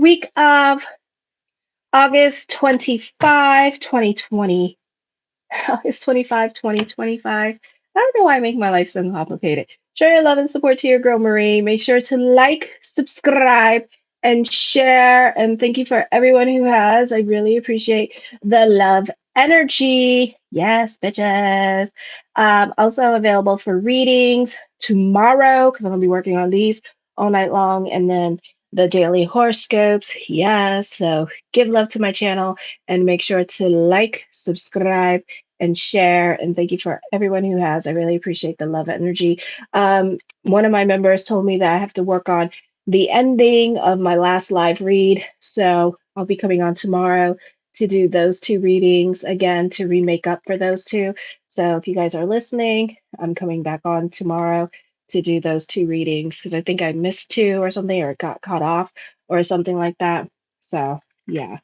week of August 25, 2020. August 25, 2025. I don't know why I make my life so complicated. Show your love and support to your girl Marie. Make sure to like, subscribe, and share. And thank you for everyone who has. I really appreciate the love energy. Yes, bitches. Also, I'm available for readings tomorrow because I'm going to be working on these all night long. And then the daily horoscopes. Yes. So give love to my channel and make sure to like, subscribe, and share. And thank you for everyone who has. I really appreciate the love energy. One of my members told me that I have to work on the ending of my last live read. So I'll be coming on tomorrow to do those two readings again to remake up for those two. So if you guys are listening, I'm coming back on tomorrow to do those two readings because I think I missed two or something, or it got cut off or something like that. So yeah.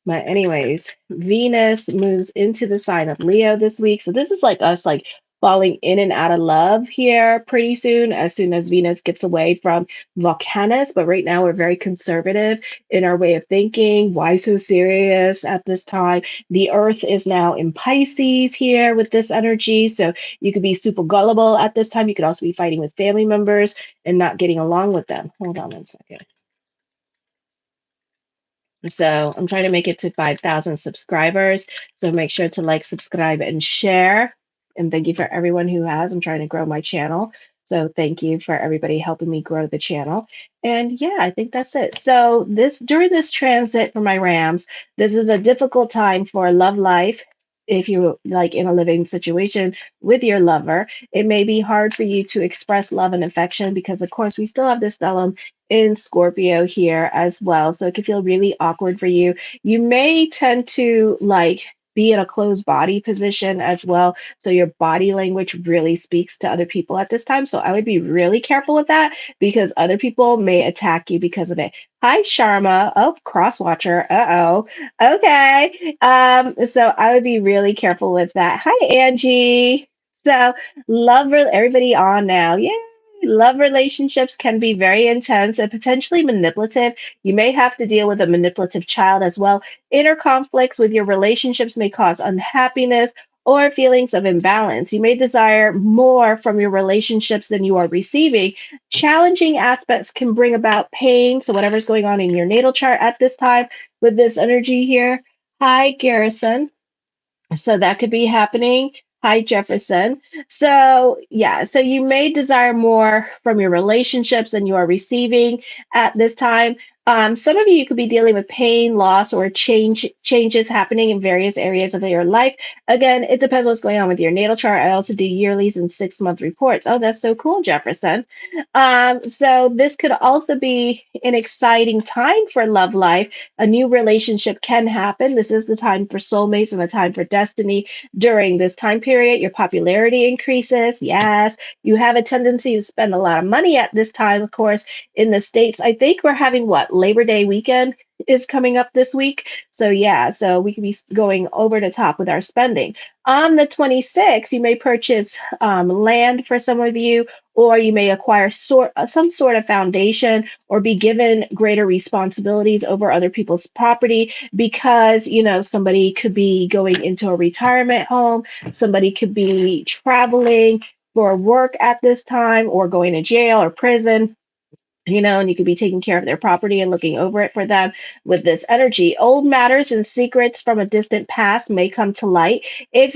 But anyways, Venus moves into the sign of Leo this week. So this is like us like falling in and out of love here pretty soon as Venus gets away from Volcanus. But right now we're very conservative in our way of thinking. Why so serious at this time? The earth is now in Pisces here with this energy. So you could be super gullible at this time. You could also be fighting with family members and not getting along with them. Hold on one second. So I'm trying to make it to 5,000 subscribers. So make sure to like, subscribe, and share. And thank you for everyone who has. I'm trying to grow my channel. So thank you for everybody helping me grow the channel. And yeah, I think that's it. So during this transit for my Rams, this is a difficult time for love life. If you like in a living situation with your lover, it may be hard for you to express love and affection because, of course, we still have this stellium in Scorpio here as well. So it can feel really awkward for you. You may tend to like be in a closed body position as well. So your body language really speaks to other people at this time. So I would be really careful with that because other people may attack you because of it. Hi, Sharma. Oh, crosswatcher. Uh-oh. Okay. So I would be really careful with that. Hi, Angie. So everybody on now. Yay. Love relationships can be very intense and potentially manipulative. You may have to deal with a manipulative child as well. Inner conflicts with your relationships may cause unhappiness or feelings of imbalance. You may desire more from your relationships than you are receiving. Challenging aspects can bring about pain. So, whatever's going on in your natal chart at this time with this energy here. Hi, Garrison. So that could be happening. Hi, Jefferson. So, yeah, so you may desire more from your relationships than you are receiving at this time. Some of you could be dealing with pain, loss, or changes happening in various areas of your life. Again, it depends what's going on with your natal chart. I also do yearlies and 6-month reports. Oh, that's so cool, Jefferson. So this could also be an exciting time for love life. A new relationship can happen. This is the time for soulmates and the time for destiny. During this time period, your popularity increases. Yes, you have a tendency to spend a lot of money at this time, of course, in the States. I think we're having what? Labor Day weekend is coming up this week. So yeah, so we could be going over the top with our spending. On the 26th, you may purchase land for some of you, or you may acquire some sort of foundation or be given greater responsibilities over other people's property because, somebody could be going into a retirement home, somebody could be traveling for work at this time or going to jail or prison, and you could be taking care of their property and looking over it for them with this energy. Old matters and secrets from a distant past may come to light. If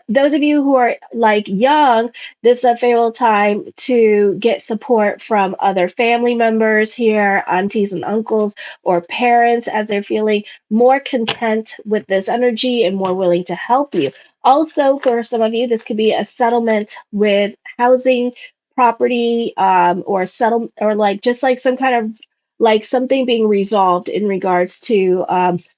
those of you who are like young, this is a favorable time to get support from other family members here, aunties and uncles, or parents as they're feeling more content with this energy and more willing to help you. Also, for some of you, this could be a settlement with housing property or settle or like just like some kind of like something being resolved in regards to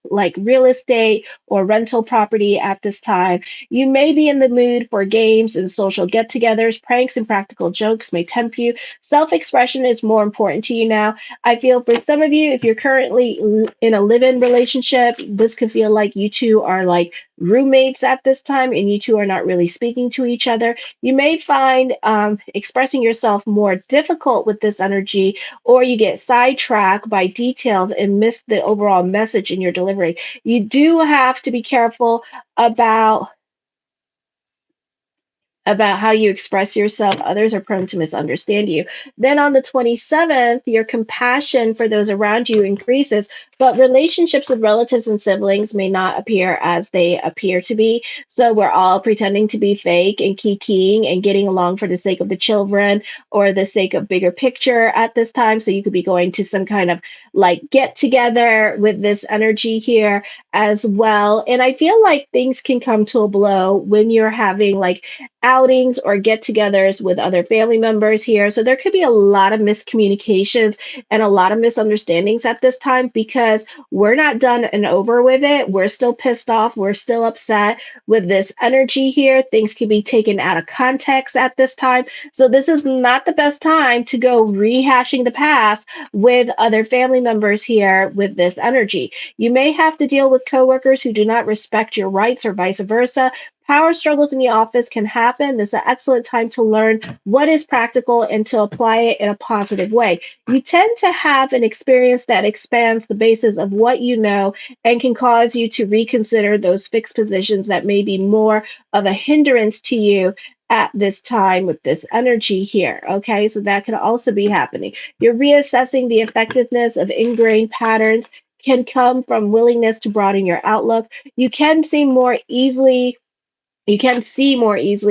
like real estate or rental property at this time. You may be in the mood for games and social get-togethers. Pranks and practical jokes may tempt you. Self-expression is more important to you now. I feel for some of you, if you're currently in a live-in relationship, this could feel like you two are like roommates at this time and you two are not really speaking to each other. You may find expressing yourself more difficult with this energy, or you get sidetracked by details and miss the overall message in your delivery. You do have to be careful about how you express yourself. Others are prone to misunderstand you. Then on the 27th, your compassion for those around you increases, but relationships with relatives and siblings may not appear as they appear to be. So we're all pretending to be fake and kikiing and getting along for the sake of the children or the sake of bigger picture at this time. So you could be going to some kind of like get together with this energy here as well. And I feel like things can come to a blow when you're having like outings or get togethers with other family members here. So there could be a lot of miscommunications and a lot of misunderstandings at this time because we're not done and over with it. We're still pissed off. We're still upset with this energy here. Things can be taken out of context at this time. So this is not the best time to go rehashing the past with other family members here with this energy. You may have to deal with coworkers who do not respect your rights or vice versa. Power struggles in the office can happen. This is an excellent time to learn what is practical and to apply it in a positive way. You tend to have an experience that expands the basis of what you know and can cause you to reconsider those fixed positions that may be more of a hindrance to you at this time with this energy here. Okay, so that can also be happening. You're reassessing the effectiveness of ingrained patterns. Can come from willingness to broaden your outlook. You can see more easily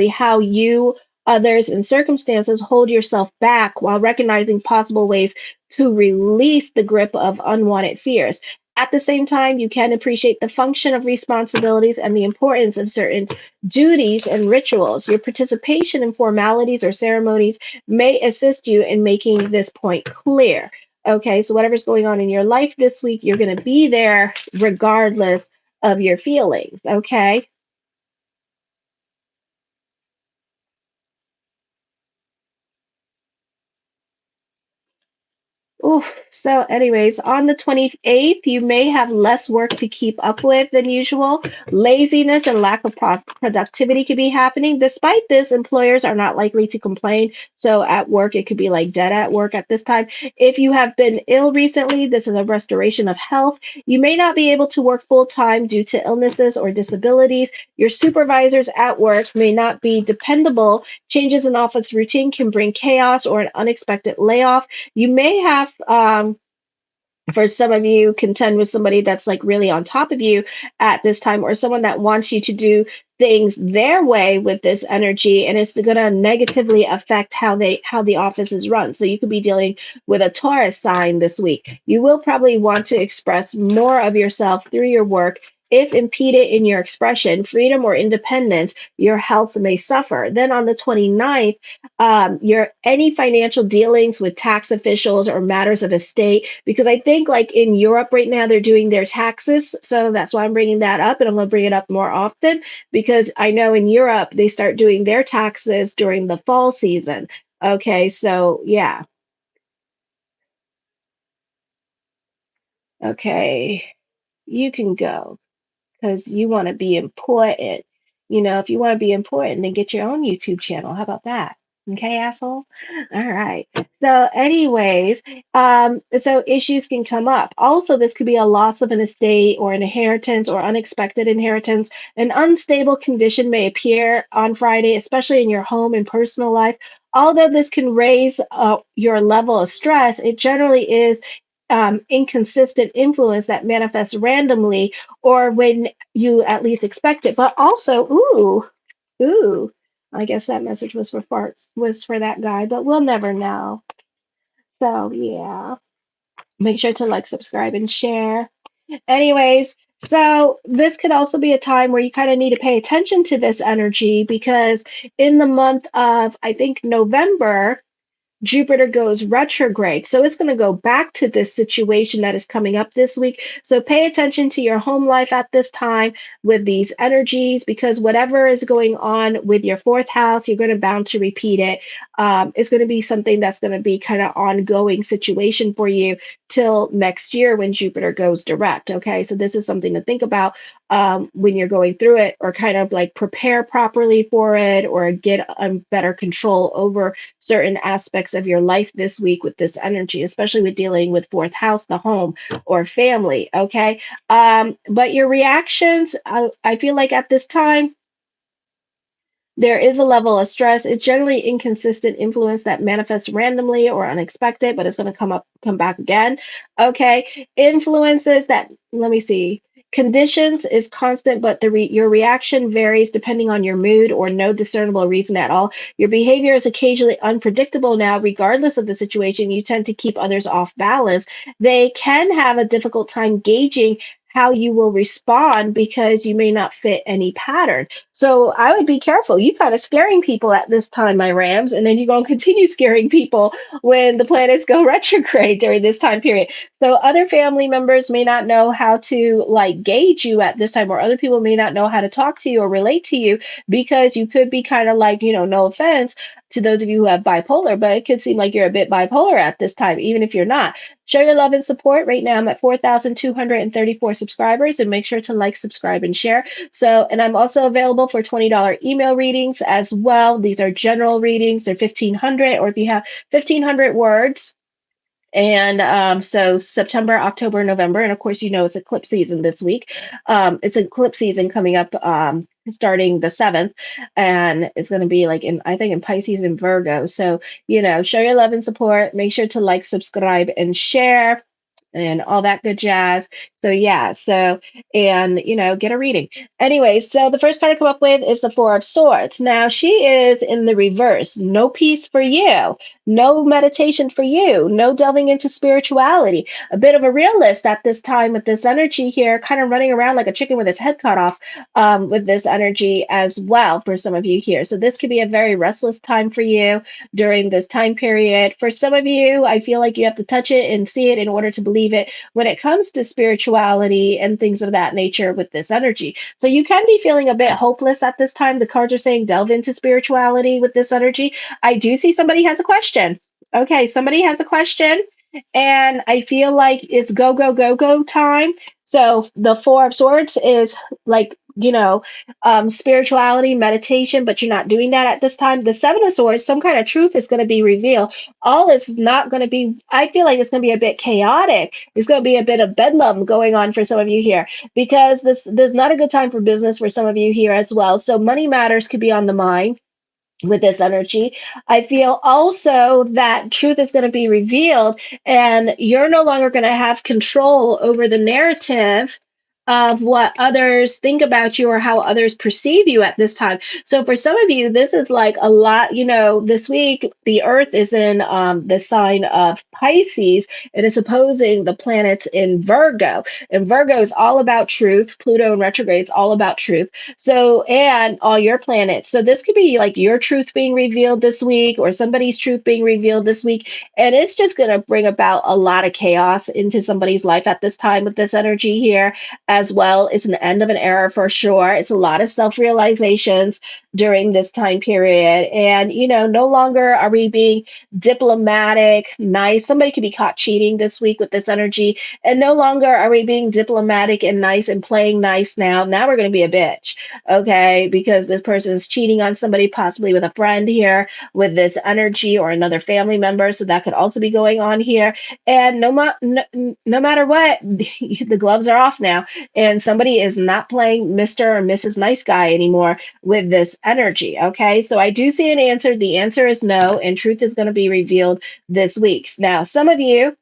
how you, others, and circumstances hold yourself back while recognizing possible ways to release the grip of unwanted fears. At the same time, you can appreciate the function of responsibilities and the importance of certain duties and rituals. Your participation in formalities or ceremonies may assist you in making this point clear. Okay, so whatever's going on in your life this week, you're going to be there regardless of your feelings. Okay. Oof. So, anyways, on the 28th, you may have less work to keep up with than usual. Laziness and lack of productivity could be happening. Despite this, employers are not likely to complain. So, at work, it could be like dead at work at this time. If you have been ill recently, this is a restoration of health. You may not be able to work full time due to illnesses or disabilities. Your supervisors at work may not be dependable. Changes in office routine can bring chaos or an unexpected layoff. You may have for some of you contend with somebody that's like really on top of you at this time, or someone that wants you to do things their way with this energy, and it's going to negatively affect how the office is run. So you could be dealing with a Taurus sign this week. You will probably want to express more of yourself through your work. If impeded in your expression, freedom or independence, your health may suffer. Then on the 29th, your any financial dealings with tax officials or matters of estate, because I think like in Europe right now they're doing their taxes, so that's why I'm bringing that up, and I'm going to bring it up more often because I know in Europe they start doing their taxes during the fall season. Okay, so yeah. Okay, you can go because you want to be important. You know, if you want to be important, then get your own YouTube channel. How about that? Okay, asshole. All right. So, anyways, so issues can come up. Also, this could be a loss of an estate or an inheritance or unexpected inheritance. An unstable condition may appear on Friday, especially in your home and personal life. Although this can raise your level of stress, it generally is inconsistent influence that manifests randomly or when you at least expect it. But also, ooh, I guess that message was for farts, was for that guy, but we'll never know. So yeah, make sure to like, subscribe, and share. Anyways, so this could also be a time where you kind of need to pay attention to this energy because in the month of, I think, November, Jupiter goes retrograde. So it's going to go back to this situation that is coming up this week. So pay attention to your home life at this time with these energies, because whatever is going on with your fourth house, you're going to bound to repeat it. It's going to be something that's going to be kind of ongoing situation for you till next year when Jupiter goes direct. Okay, so this is something to think about when you're going through it, or kind of like prepare properly for it, or get better control over certain aspects of your life this week with this energy, especially with dealing with fourth house, the home or family. Okay. But your reactions, I feel like at this time, there is a level of stress. It's generally inconsistent influence that manifests randomly or unexpected, but it's going to come back again. Okay. Influences that, let me see. Conditions is constant, but your reaction varies depending on your mood or no discernible reason at all. Your behavior is occasionally unpredictable now, regardless of the situation. You tend to keep others off balance. They can have a difficult time gauging how you will respond because you may not fit any pattern. So I would be careful. You kind of scaring people at this time, my Rams, and then you're going to continue scaring people when the planets go retrograde during this time period. So other family members may not know how to like gauge you at this time, or other people may not know how to talk to you or relate to you, because you could be kind of like, no offense to those of you who have bipolar, but it could seem like you're a bit bipolar at this time, even if you're not. Show your love and support. Right now, I'm at 4,234 subscribers, and make sure to like, subscribe, and share. So, and I'm also available for $20 email readings as well. These are general readings. They're 1,500, or if you have 1,500 words. And so September, October, November, and of course, it's eclipse season this week. It's eclipse season coming up starting the 7th, and it's going to be like I think in Pisces and Virgo. So, show your love and support. Make sure to like, subscribe, and share, and all that good jazz. So yeah, and get a reading. Anyway, so the first card I come up with is the Four of Swords. Now she is in the reverse. No peace for you, no meditation for you, no delving into spirituality. A bit of a realist at this time with this energy here, kind of running around like a chicken with its head cut off, with this energy as well for some of you here. So this could be a very restless time for you during this time period. For some of you, I feel like you have to touch it and see it in order to believe it when it comes to spirituality and things of that nature with this energy. So you can be feeling a bit hopeless at this time. The cards are saying delve into spirituality with this energy. I do see somebody has a question. Okay, somebody has a question, and I feel like it's go, go, go, go time. So the Four of Swords is like, spirituality, meditation, but you're not doing that at this time. The Seven of Swords, some kind of truth is going to be revealed. All is not going to be, I feel like it's going to be a bit chaotic. It's going to be a bit of bedlam going on for some of you here, because there's not a good time for business for some of you here as well. So money matters could be on the mind with this energy. I feel also that truth is going to be revealed, and you're no longer going to have control over the narrative of what others think about you or how others perceive you at this time. So for some of you, this is like a lot, this week the earth is in the sign of Pisces, and it's opposing the planets in Virgo. And Virgo is all about truth. Pluto in retrograde is all about truth. So, and all your planets. So, this could be like your truth being revealed this week, or somebody's truth being revealed this week. And it's just going to bring about a lot of chaos into somebody's life at this time with this energy here as well. It's an end of an era for sure. It's a lot of self realizations during this time period. And, no longer are we being diplomatic, nice. Somebody could be caught cheating this week with this energy. And no longer are we being diplomatic and nice and playing nice now. Now we're going to be a bitch. Okay, because this person is cheating on somebody, possibly with a friend here with this energy, or another family member. So that could also be going on here. And no matter what, the gloves are off now, and somebody is not playing Mr. or Mrs. Nice Guy anymore with this energy. Okay, so I do see an answer. The answer is no, and truth is going to be revealed this week. Now, some of you're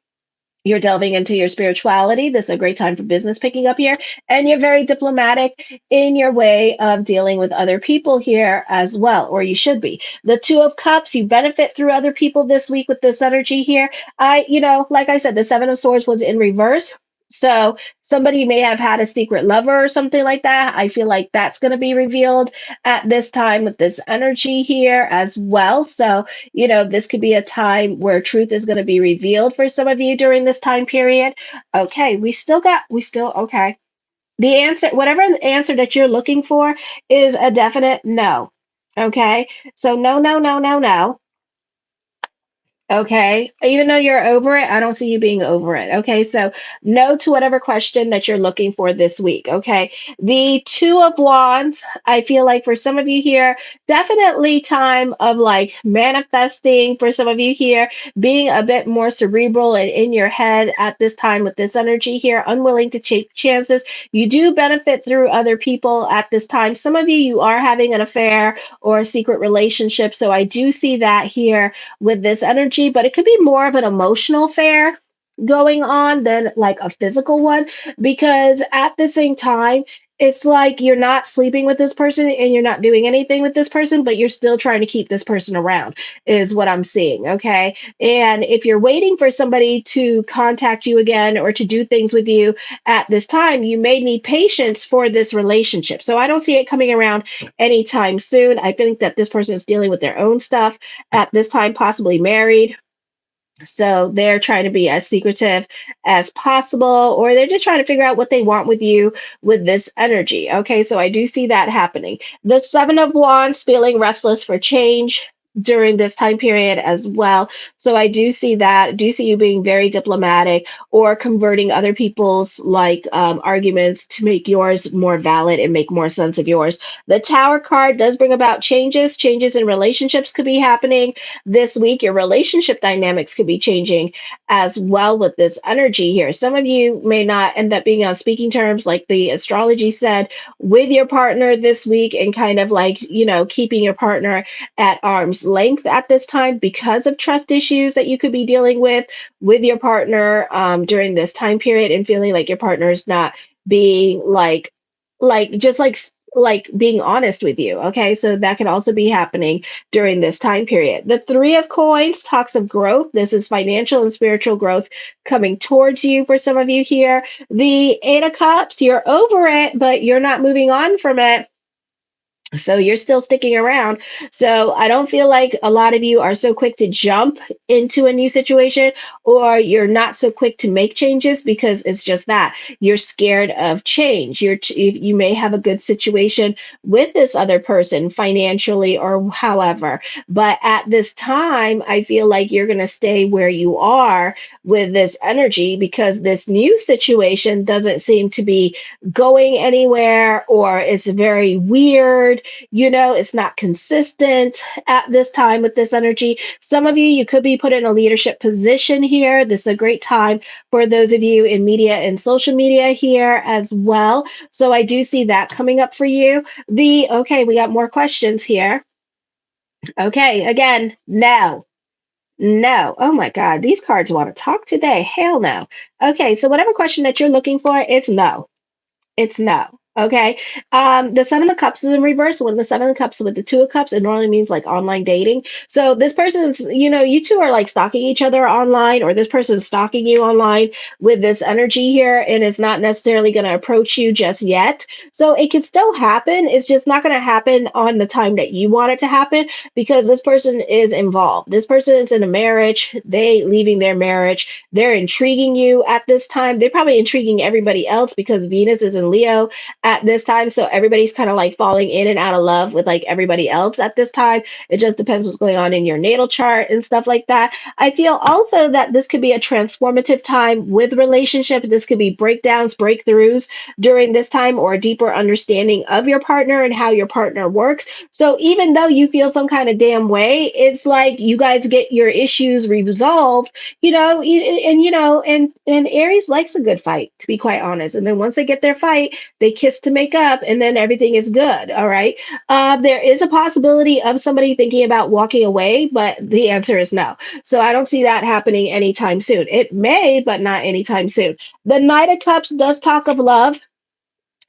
delving into your spirituality. This is a great time for business picking up here. And you're very diplomatic in your way of dealing with other people here as well, or you should be. The Two of Cups, you benefit through other people this week with this energy here. Like I said, the Seven of Swords was in reverse. So somebody may have had a secret lover or something like that. I feel like that's going to be revealed at this time with this energy here as well. So, this could be a time where truth is going to be revealed for some of you during this time period. Okay, okay. The answer, whatever the answer that you're looking for, is a definite no. Okay, so no, no, no, no, no. Okay. Even though you're over it, I don't see you being over it. Okay. So, no to whatever question that you're looking for this week. Okay. The Two of Wands, I feel like for some of you here, definitely time of like manifesting for some of you here, being a bit more cerebral and in your head at this time with this energy here, unwilling to take chances. You do benefit through other people at this time. Some of you are having an affair or a secret relationship. So, I do see that here with this energy, but it could be more of an emotional affair going on than like a physical one, because at the same time, it's like you're not sleeping with this person and you're not doing anything with this person, but you're still trying to keep this person around, is what I'm seeing. Okay. And if you're waiting for somebody to contact you again or to do things with you at this time, you may need patience for this relationship. So I don't see it coming around anytime soon. I think that this person is dealing with their own stuff at this time, possibly married. So they're trying to be as secretive as possible, or they're just trying to figure out what they want with you with this energy. Okay, so I do see that happening. The Seven of Wands, feeling restless for change during this time period as well. So I do see that. Do see you being very diplomatic or converting other people's like arguments to make yours more valid and make more sense of yours. The Tower card does bring about changes. Changes in relationships could be happening this week. Your relationship dynamics could be changing as well with this energy here. Some of you may not end up being on speaking terms, like the astrology said, with your partner this week, and kind of like, keeping your partner at arm's length at this time because of trust issues that you could be dealing with your partner during this time period, and feeling like your partner is not being like being honest with you. Okay, so that could also be happening during this time period. The Three of Coins talks of growth. This is financial and spiritual growth coming towards you for some of you here. The Eight of Cups, you're over it, but you're not moving on from it. So you're still sticking around. So I don't feel like a lot of you are so quick to jump into a new situation, or you're not so quick to make changes, because it's just that you're scared of change. You may have a good situation with this other person financially or however, but at this time I feel like you're going to stay where you are with this energy, because this new situation doesn't seem to be going anywhere, or it's very weird. It's not consistent at this time with this energy. Some of you, you could be put in a leadership position here. This is a great time for those of you in media and social media here as well. So I do see that coming up for you. Okay, we got more questions here. Okay, again, no. No. Oh my God, these cards want to talk today. Hell no. Okay, so whatever question that you're looking for, it's no. It's no. Okay. The Seven of Cups is in reverse. When the Seven of Cups with the Two of Cups, it normally means like online dating. So this person's, you two are like stalking each other online, or this person's stalking you online with this energy here, and it's not necessarily going to approach you just yet. So it could still happen. It's just not going to happen on the time that you want it to happen, because this person is involved. This person is in a marriage. They leaving their marriage. They're intriguing you at this time. They're probably intriguing everybody else, because Venus is in Leo at this time. So everybody's kind of like falling in and out of love with like everybody else at this time. It just depends what's going on in your natal chart and stuff like that. I feel also that this could be a transformative time with relationship. This could be breakdowns, breakthroughs during this time, or a deeper understanding of your partner and how your partner works. So even though you feel some kind of damn way, it's like you guys get your issues resolved, and Aries likes a good fight, to be quite honest. And then once they get their fight, they kiss to make up, and then everything is good. All right. There is a possibility of somebody thinking about walking away, but the answer is no. So I don't see that happening anytime soon. It may, but not anytime soon. The Knight of Cups does talk of love.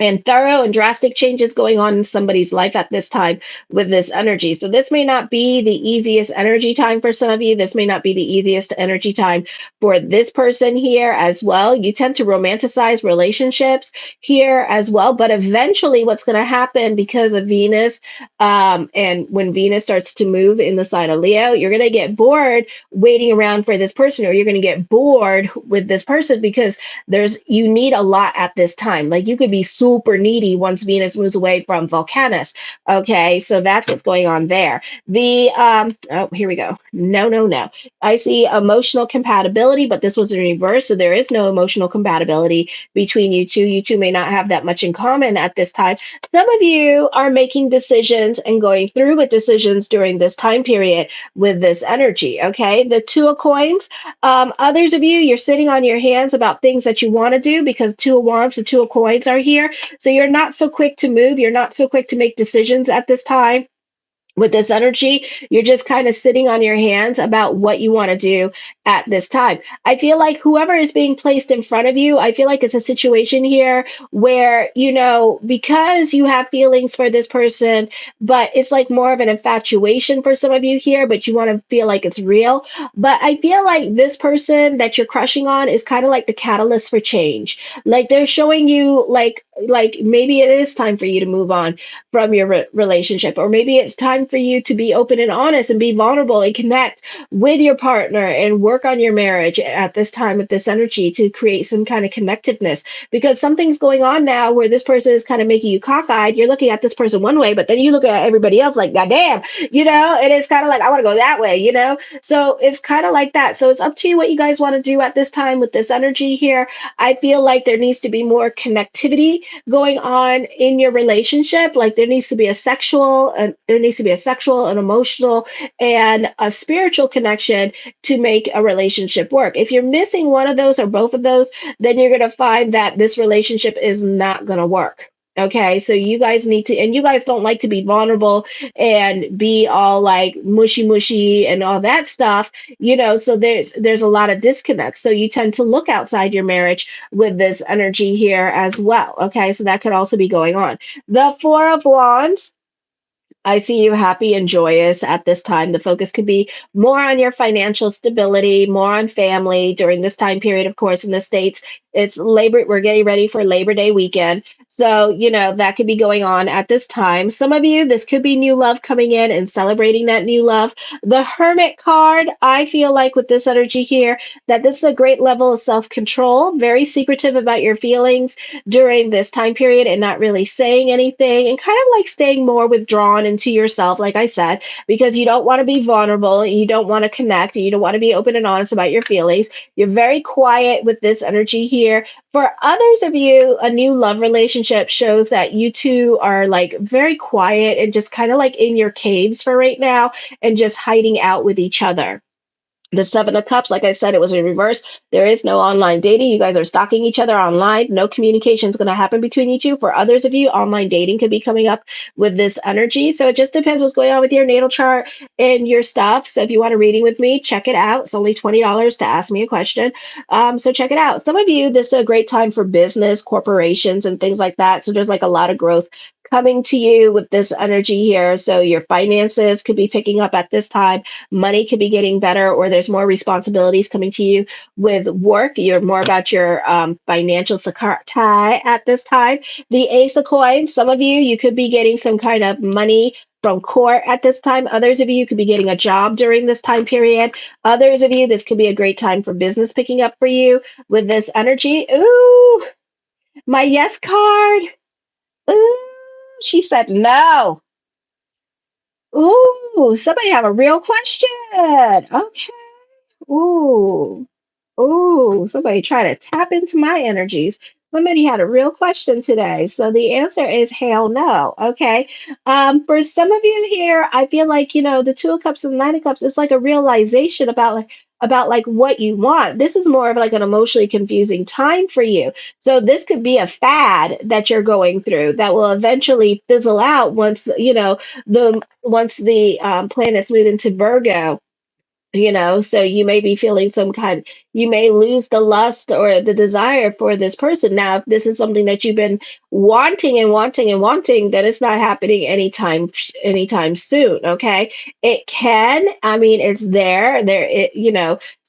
and thorough and drastic changes going on in somebody's life at this time with this energy. So this may not be the easiest energy time for some of you. This may not be the easiest energy time for this person here as well. You tend to romanticize relationships here as well, but eventually what's going to happen because of Venus, and when Venus starts to move in the sign of Leo, you're going to get bored waiting around for this person, or you're going to get bored with this person because you need a lot at this time. Like you could be super needy once Venus moves away from Volcanus. Okay, so that's what's going on there. The oh, here we go. No, no, no. I see emotional compatibility, but this was in reverse, so there is no emotional compatibility between you two. You two may not have that much in common at this time. Some of you are making decisions and going through with decisions during this time period with this energy. Okay, the Two of Coins, others of you, you're sitting on your hands about things that you want to do because Two of Wands, the Two of Coins are here. So you're not so quick to move. You're not so quick to make decisions at this time with this energy. You're just kind of sitting on your hands about what you want to do at this time. I feel like whoever is being placed in front of you, I feel like it's a situation here where, because you have feelings for this person, but it's like more of an infatuation for some of you here, but you want to feel like it's real. But I feel like this person that you're crushing on is kind of like the catalyst for change. Like they're showing you like maybe it is time for you to move on from your relationship, or maybe it's time for you to be open and honest and be vulnerable and connect with your partner and work on your marriage at this time with this energy to create some kind of connectiveness, because something's going on now where this person is kind of making you cockeyed. You're looking at this person one way, but then you look at everybody else like, God damn, and it's kind of like, I want to go that way. So it's kind of like that. So it's up to you what you guys want to do at this time with this energy here. I feel like there needs to be more connectivity going on in your relationship. Like there needs to be a sexual, an emotional, and a spiritual connection to make a relationship work. If you're missing one of those or both of those, then you're going to find that this relationship is not going to work. Okay, so you guys need to, and you guys don't like to be vulnerable and be all like mushy mushy and all that stuff, so there's a lot of disconnect. So you tend to look outside your marriage with this energy here as well. Okay, so that could also be going on. The Four of Wands, I see you happy and joyous at this time. The focus could be more on your financial stability, more on family during this time period. Of course, in the States, it's Labor, we're getting ready for Labor Day weekend. So, that could be going on at this time. Some of you, this could be new love coming in and celebrating that new love. The Hermit card, I feel like with this energy here, that this is a great level of self control, very secretive about your feelings during this time period and not really saying anything, and kind of like staying more withdrawn into yourself, like I said, because you don't want to be vulnerable and you don't want to connect and you don't want to be open and honest about your feelings. You're very quiet with this energy here. For others of you, a new love relationship shows that you two are like very quiet and just kind of like in your caves for right now and just hiding out with each other. The Seven of Cups, like I said, it was in reverse. There is no online dating. You guys are stalking each other online. No communication is going to happen between you two. For others of you, online dating could be coming up with this energy. So it just depends what's going on with your natal chart and your stuff. So if you want a reading with me, check it out. It's only $20 to ask me a question. So check it out. Some of you, this is a great time for business, corporations, and things like that. So there's like a lot of growth coming to you with this energy here. So your finances could be picking up at this time. Money could be getting better, or there's more responsibilities coming to you with work. You're more about your financial security at this time. The Ace of Coins, some of you, you could be getting some kind of money from court at this time. Others of you could be getting a job during this time period. Others of you, this could be a great time for business picking up for you with this energy. Ooh, my yes card. Ooh, she said no. Ooh, somebody have a real question. Okay. Ooh. Ooh, somebody try to tap into my energies. Somebody had a real question today. So the answer is hell no. Okay. For some of you here, I feel like, the Two of Cups and the Nine of Cups, it's like a realization about like what you want. This is more of like an emotionally confusing time for you. So this could be a fad that you're going through that will eventually fizzle out once, the planets move into Virgo So you may be feeling you may lose the lust or the desire for this person. Now, if this is something that you've been wanting and wanting and wanting, then it's not happening anytime soon. Okay. It can, I mean, it's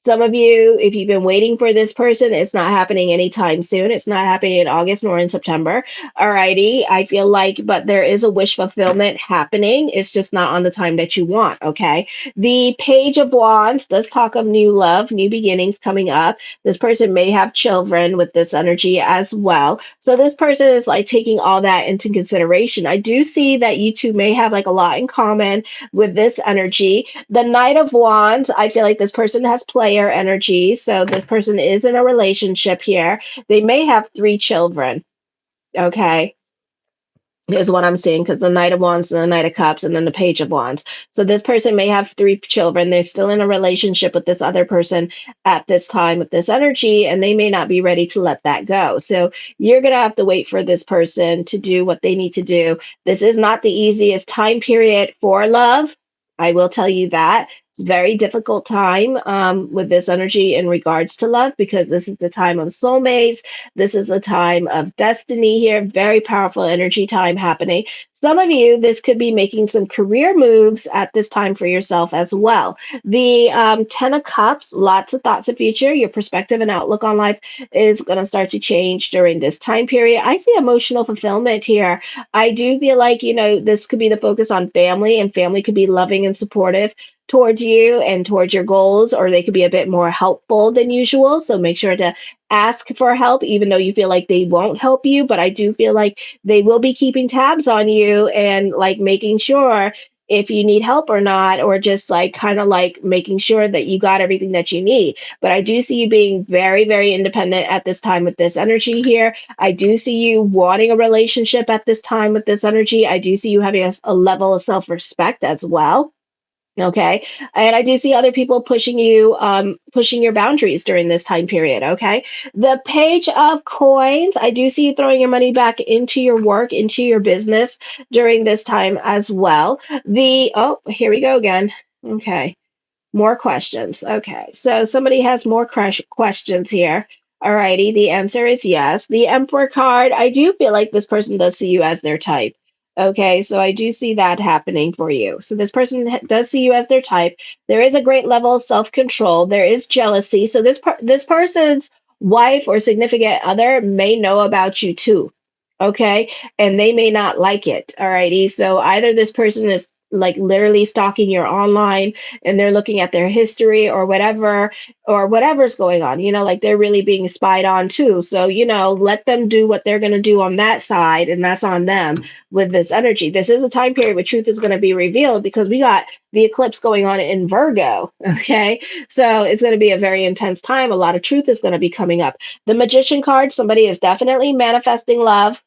some of you, if you've been waiting for this person, it's not happening anytime soon. It's not happening in August nor in September. Alrighty. I feel like, but there is a wish fulfillment happening. It's just not on the time that you want. Okay. The Page of Wands does talk of new love, new beginnings coming up. This person may have children with this energy as well. So this person is like taking all that into consideration. I do see that you two may have like a lot in common with this energy. The Knight of Wands, I feel like this person has player energy. So this person is in a relationship here. They may have 3 children. Okay, is what I'm seeing, because the Knight of Wands and the Knight of Cups and then the Page of Wands. So this person may have 3 children. They're still in a relationship with this other person at this time with this energy, and they may not be ready to let that go. So you're going to have to wait for this person to do what they need to do. This is not the easiest time period for love. I will tell you that. It's a very difficult time with this energy in regards to love, because this is the time of soulmates. This is a time of destiny here, very powerful energy time happening. Some of you, this could be making some career moves at this time for yourself as well. The 10 of Cups, lots of thoughts of future. Your perspective and outlook on life is going to start to change during this time period. I see emotional fulfillment here. I do feel like, this could be the focus on family, and family could be loving and supportive towards you and towards your goals, or they could be a bit more helpful than usual. So make sure to ask for help, even though you feel like they won't help you. But I do feel like they will be keeping tabs on you and like making sure if you need help or not, or just like kind of like making sure that you got everything that you need. But I do see you being very, very independent at this time with this energy here. I do see you wanting a relationship at this time with this energy. I do see you having a level of self respect as well. Okay. And I do see other people pushing your boundaries during this time period. Okay. The Page of Coins, I do see you throwing your money back into your work, into your business during this time as well. Oh, here we go again. Okay. More questions. Okay. So somebody has more questions here. Alrighty. The answer is yes. The Emperor card, I do feel like this person does see you as their type. Okay. So I do see that happening for you. So this person does see you as their type. There is a great level of self control. There is jealousy. So this person's wife or significant other may know about you too. Okay. And they may not like it. Alrighty. So either this person is like literally stalking your online, and they're looking at their history or whatever's going on, like they're really being spied on too. So, let them do what they're going to do on that side, and that's on them with this energy. This is a time period where truth is going to be revealed, because we got the eclipse going on in Virgo. Okay. So it's going to be a very intense time. A lot of truth is going to be coming up. The Magician card, somebody is definitely manifesting love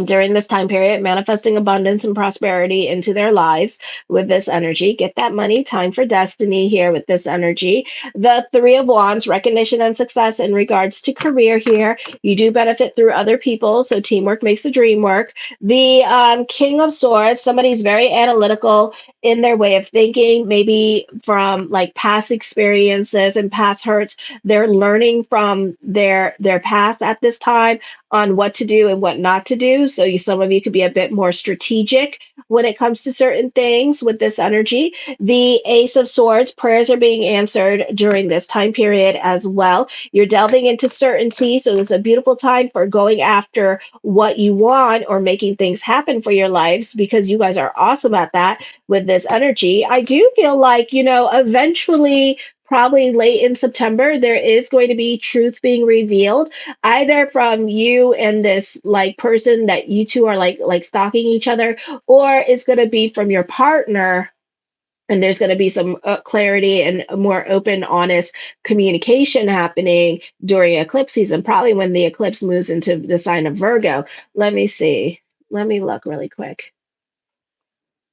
during this time period, manifesting abundance and prosperity into their lives with this energy. Get that money, time for destiny here with this energy. The Three of Wands, recognition and success in regards to career here. You do benefit through other people, so teamwork makes the dream work. The King of Swords, somebody's very analytical in their way of thinking, maybe from like past experiences and past hurts. They're learning from their past at this time on what to do and what not to do. So some of you could be a bit more strategic when it comes to certain things with this energy. The Ace of Swords, prayers are being answered during this time period as well. You're delving into certainty. So it's a beautiful time for going after what you want or making things happen for your lives, because you guys are awesome at that with this energy. I do feel like, eventually, probably late in September, there is going to be truth being revealed, either from you and this like person that you two are like stalking each other, or it's going to be from your partner, and there's going to be some clarity and a more open, honest communication happening during eclipse season, probably when the eclipse moves into the sign of Virgo. Let me see. Let me look really quick.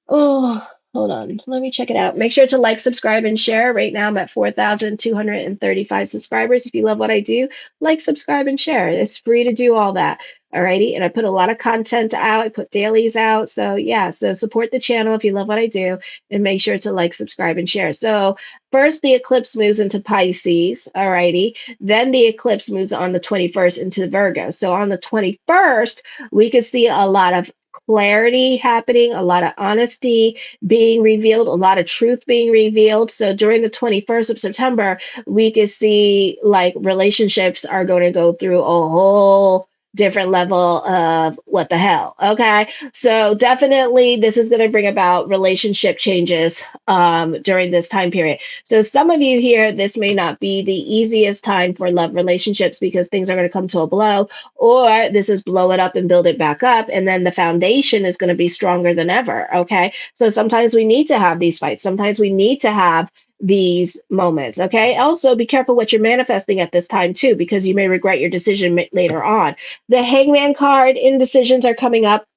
Oh, hold on. Let me check it out. Make sure to like, subscribe, and share. Right now, I'm at 4,235 subscribers. If you love what I do, like, subscribe, and share. It's free to do all that. Alrighty. And I put a lot of content out. I put dailies out. So yeah, so support the channel if you love what I do and make sure to like, subscribe, and share. So first the eclipse moves into Pisces. Alrighty. Then the eclipse moves on the 21st into Virgo. So on the 21st, we could see a lot of clarity happening, a lot of honesty being revealed, a lot of truth being revealed. So during the 21st of September, we could see like relationships are going to go through a whole different level of what the hell. Okay. So definitely this is going to bring about relationship changes during this time period. So some of you here, this may not be the easiest time for love relationships because things are going to come to a blow, or this is blow it up and build it back up. And then the foundation is going to be stronger than ever. Okay. So sometimes we need to have these fights. Sometimes we need to have these moments. Okay. Also, be careful what you're manifesting at this time, too, because you may regret your decision later on. The hangman card, indecisions are coming up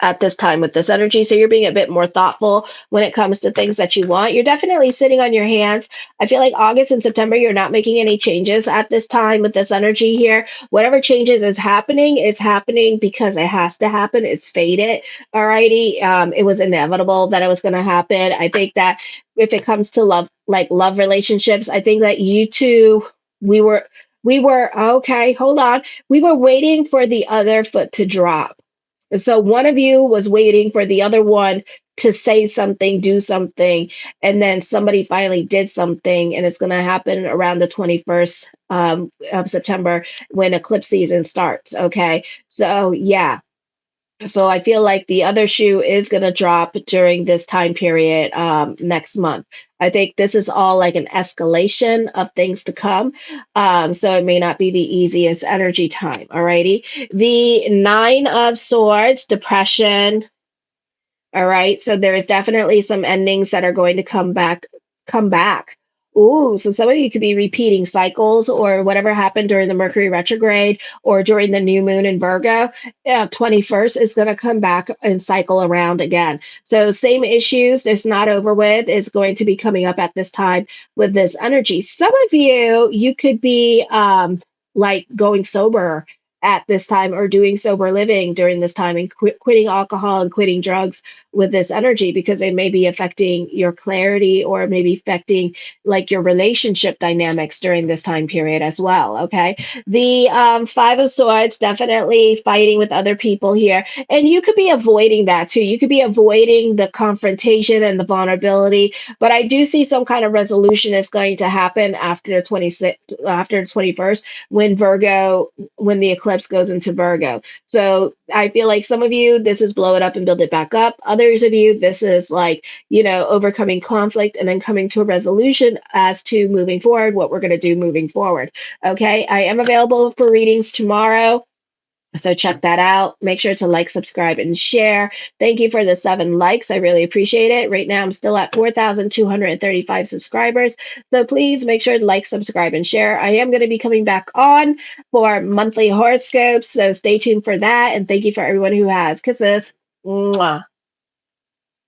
at this time with this energy. So you're being a bit more thoughtful when it comes to things that you want. You're definitely sitting on your hands. I feel like August and September, you're not making any changes at this time with this energy here. Whatever changes is happening because it has to happen. It's fated. Alrighty. It was inevitable that it was going to happen. I think that if it comes to love, like love relationships, I think that you two, we were, okay, hold on. We were waiting for the other foot to drop. And so one of you was waiting for the other one to say something, do something, and then somebody finally did something, and it's going to happen around the 21st of September when eclipse season starts. Okay. So, yeah. So I feel like the other shoe is going to drop during this time period next month. I think this is all like an escalation of things to come. So it may not be the easiest energy time. Alrighty. The Nine of Swords, depression, all right. So there is definitely some endings that are going to come back. Ooh, so some of you could be repeating cycles or whatever happened during the Mercury retrograde or during the new moon in Virgo. 21st is going to come back and cycle around again. So same issues, it's not over with, is going to be coming up at this time with this energy. Some of you, you could be like going sober at this time or doing sober living during this time and quitting alcohol and quitting drugs with this energy because it may be affecting your clarity or maybe affecting like your relationship dynamics during this time period as well. Okay. The Five of Swords, definitely fighting with other people here. And you could be avoiding that too. You could be avoiding the confrontation and the vulnerability. But I do see some kind of resolution is going to happen after the 26th, after the 21st, when the eclipse goes into Virgo. So I feel like some of you, this is blow it up and build it back up. Others of you, this is like, overcoming conflict and then coming to a resolution as to moving forward, what we're going to do moving forward. Okay. I am available for readings tomorrow. So check that out. Make sure to like, subscribe, and share. Thank you for the 7 likes. I really appreciate it. Right now, I'm still at 4,235 subscribers. So please make sure to like, subscribe, and share. I am going to be coming back on for monthly horoscopes. So stay tuned for that. And thank you for everyone who has. Kisses. Mwah.